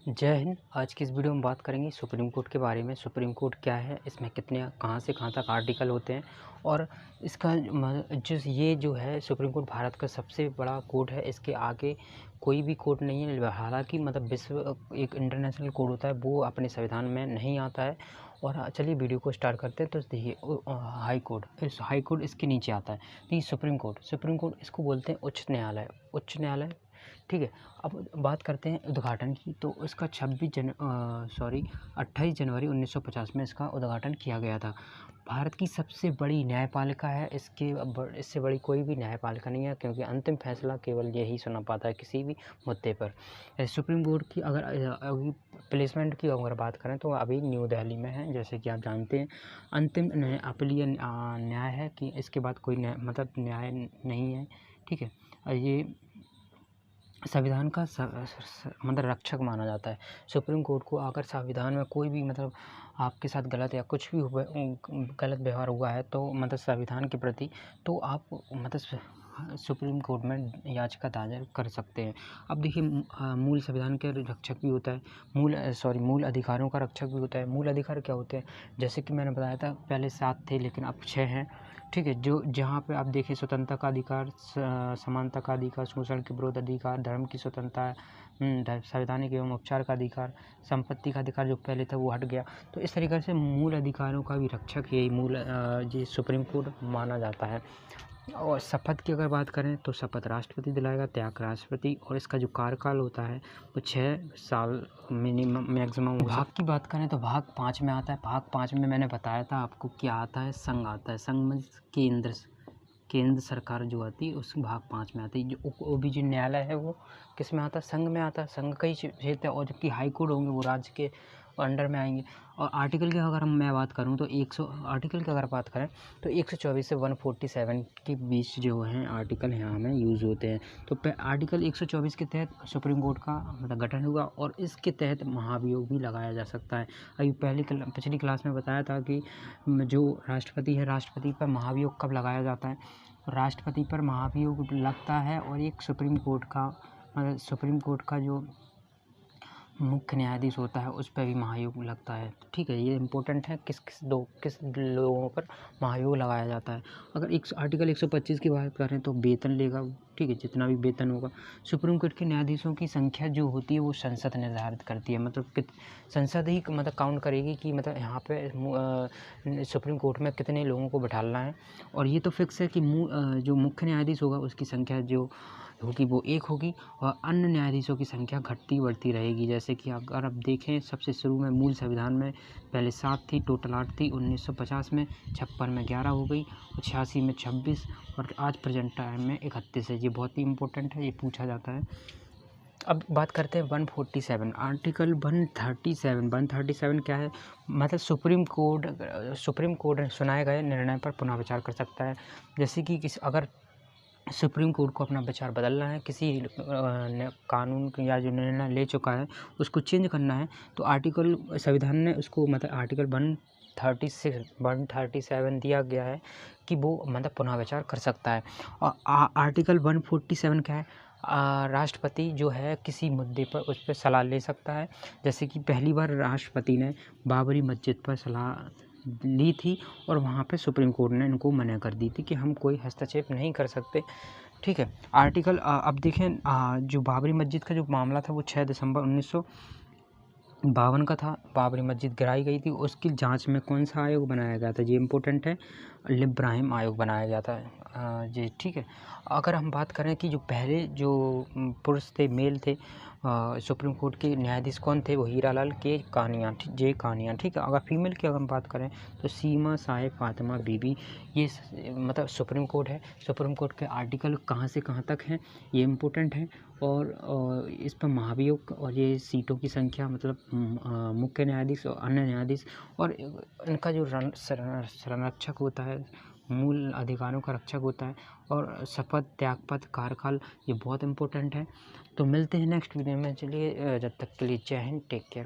जय हिंद। आज की इस वीडियो में बात करेंगे सुप्रीम कोर्ट के बारे में। सुप्रीम कोर्ट क्या है, इसमें कितने कहाँ से कहाँ तक आर्टिकल होते हैं और इसका ये जो है सुप्रीम कोर्ट भारत का सबसे बड़ा कोर्ट है। इसके आगे कोई भी कोर्ट नहीं है। हालांकि विश्व एक इंटरनेशनल कोर्ट होता है, वो अपने संविधान में नहीं आता है। और चलिए वीडियो को स्टार्ट करते हैं। तो देखिए हाई कोर्ट, इस हाई कोर्ट इसके नीचे आता है। देखिए सुप्रीम कोर्ट इसको बोलते हैं उच्च न्यायालय। ठीक है। अब बात करते हैं उद्घाटन की। तो इसका 28 जनवरी 1950 में इसका उद्घाटन किया गया था। भारत की सबसे बड़ी न्यायपालिका है। इससे बड़ी कोई भी न्यायपालिका नहीं है, क्योंकि अंतिम फैसला केवल यही सुना पाता है किसी भी मुद्दे पर। सुप्रीम कोर्ट की अगर अभी प्लेसमेंट की अगर बात करें तो अभी न्यू दिल्ली में है, जैसे कि आप जानते हैं। अंतिम अपीलीय न्याय है कि इसके बाद कोई न्याय नहीं है। ठीक है। ये संविधान का रक्षक माना जाता है। सुप्रीम कोर्ट को अगर संविधान में कोई भी आपके साथ गलत या कुछ भी गलत व्यवहार हुआ है, तो संविधान के प्रति, तो आप सुप्रीम कोर्ट में याचिका दायर कर सकते हैं। अब देखिए मूल संविधान के रक्षक भी होता है, मूल अधिकारों का रक्षक भी होता है। मूल अधिकार क्या होते हैं, जैसे कि मैंने बताया था पहले 7 थे लेकिन अब 6 हैं। ठीक है। जो जहाँ पे आप देखिए स्वतंत्रता का अधिकार, समानता का अधिकार, शोषण के विरोध अधिकार, धर्म की स्वतंत्रता, संवैधानिक एवं उपचार का अधिकार, संपत्ति का अधिकार जो पहले था वो हट गया। तो इस तरीके से मूल अधिकारों का भी रक्षक ये सुप्रीम कोर्ट माना जाता है। और शपथ की अगर बात करें तो शपथ राष्ट्रपति दिलाएगा, त्याग राष्ट्रपति। और इसका जो कार्यकाल होता है वो 6 साल मिनिमम मैक्सिमम। भाग की बात करें तो भाग 5 में आता है। भाग 5 में मैंने बताया था आपको क्या आता है, संघ आता है। संघ में केंद्र सरकार जो आती है उस भाग 5 में आती है। जो भी जो न्यायालय है वो किस में आता है, संघ में आता है। संघ कई क्षेत्र है, और जबकि हाई कोर्ट होंगे वो राज्य के अंडर में आएंगे। और आर्टिकल की अगर मैं बात करूं तो 100 आर्टिकल की अगर बात करें तो 124 से 147 के बीच जो हैं आर्टिकल यहाँ में यूज़ होते हैं। तो आर्टिकल 124 के तहत सुप्रीम कोर्ट का गठन हुआ, और इसके तहत महाभियोग भी लगाया जा सकता है। अभी पिछली क्लास में बताया था कि जो राष्ट्रपति है, राष्ट्रपति पर महाभियोग कब लगाया जाता है। राष्ट्रपति पर महाभियोग लगता है, और एक सुप्रीम कोर्ट का जो मुख्य न्यायाधीश होता है उस पर भी महाभियोग लगता है। ठीक है। ये इंपॉर्टेंट है किस लोगों पर महाभियोग लगाया जाता है। अगर आर्टिकल 125 की बात करें तो वेतन लेगा। ठीक है। जितना भी वेतन होगा। सुप्रीम कोर्ट के न्यायाधीशों की संख्या जो होती है वो संसद निर्धारित करती है। संसद ही काउंट करेगी कि यहाँ पे सुप्रीम कोर्ट में कितने लोगों को बिठाना है। और ये तो फिक्स है कि जो मुख्य न्यायाधीश होगा उसकी संख्या जो होगी वो 1 होगी, और अन्य न्यायाधीशों की संख्या घटती बढ़ती रहेगी। जैसे कि अगर आप देखें सबसे शुरू में मूल संविधान में पहले 7 थी, टोटल 8 थी। 1950 में 56 में 11 हो गई, और 86 में 26, और आज प्रेजेंट टाइम में 31 है। ये बहुत ही इंपॉर्टेंट है, ये पूछा जाता है। अब बात करते हैं 147 आर्टिकल 137 क्या है, सुप्रीम कोर्ट सुनाए गए निर्णय पर पुनः विचार कर सकता है। जैसे कि अगर सुप्रीम कोर्ट को अपना विचार बदलना है, किसी कानून या जो निर्णय ले चुका है उसको चेंज करना है, तो संविधान ने उसको आर्टिकल 137 दिया गया है कि वो पुनः विचार कर सकता है। और आर्टिकल 147 क्या है, राष्ट्रपति जो है किसी मुद्दे पर उस पर सलाह ले सकता है। जैसे कि पहली बार राष्ट्रपति ने बाबरी मस्जिद पर सलाह ली थी, और वहाँ पे सुप्रीम कोर्ट ने इनको मना कर दी थी कि हम कोई हस्तक्षेप नहीं कर सकते। ठीक है। आर्टिकल अब देखें जो बाबरी मस्जिद का जो मामला था वो 6 दिसंबर 1952 का था। बाबरी मस्जिद गिराई गई थी, उसकी जांच में कौन सा आयोग बनाया गया था, ये इंपॉर्टेंट है, इब्राहिम आयोग बनाया गया था। जी ठीक है। अगर हम बात करें कि जो पहले जो पुरुष थे, मेल थे सुप्रीम कोर्ट के न्यायाधीश कौन थे, वो हीरालाल जे कानिया। ठीक है। अगर फीमेल की अगर हम बात करें तो सीमा साहेब फातिमा बीबी। ये सुप्रीम कोर्ट है। सुप्रीम कोर्ट के आर्टिकल कहाँ से कहाँ तक हैं ये इम्पोर्टेंट है। और इस पर महाभियोग और ये सीटों की संख्या मुख्य न्यायाधीश और अन्य न्यायाधीश, और इनका जो संरक्षक होता है, मूल अधिकारों का रक्षक होता है, और शपथ, त्यागपत्र, कार्यकाल, ये बहुत इंपॉर्टेंट है। तो मिलते हैं नेक्स्ट वीडियो में। चलिए जब तक के लिए जय हिंद, टेक केयर।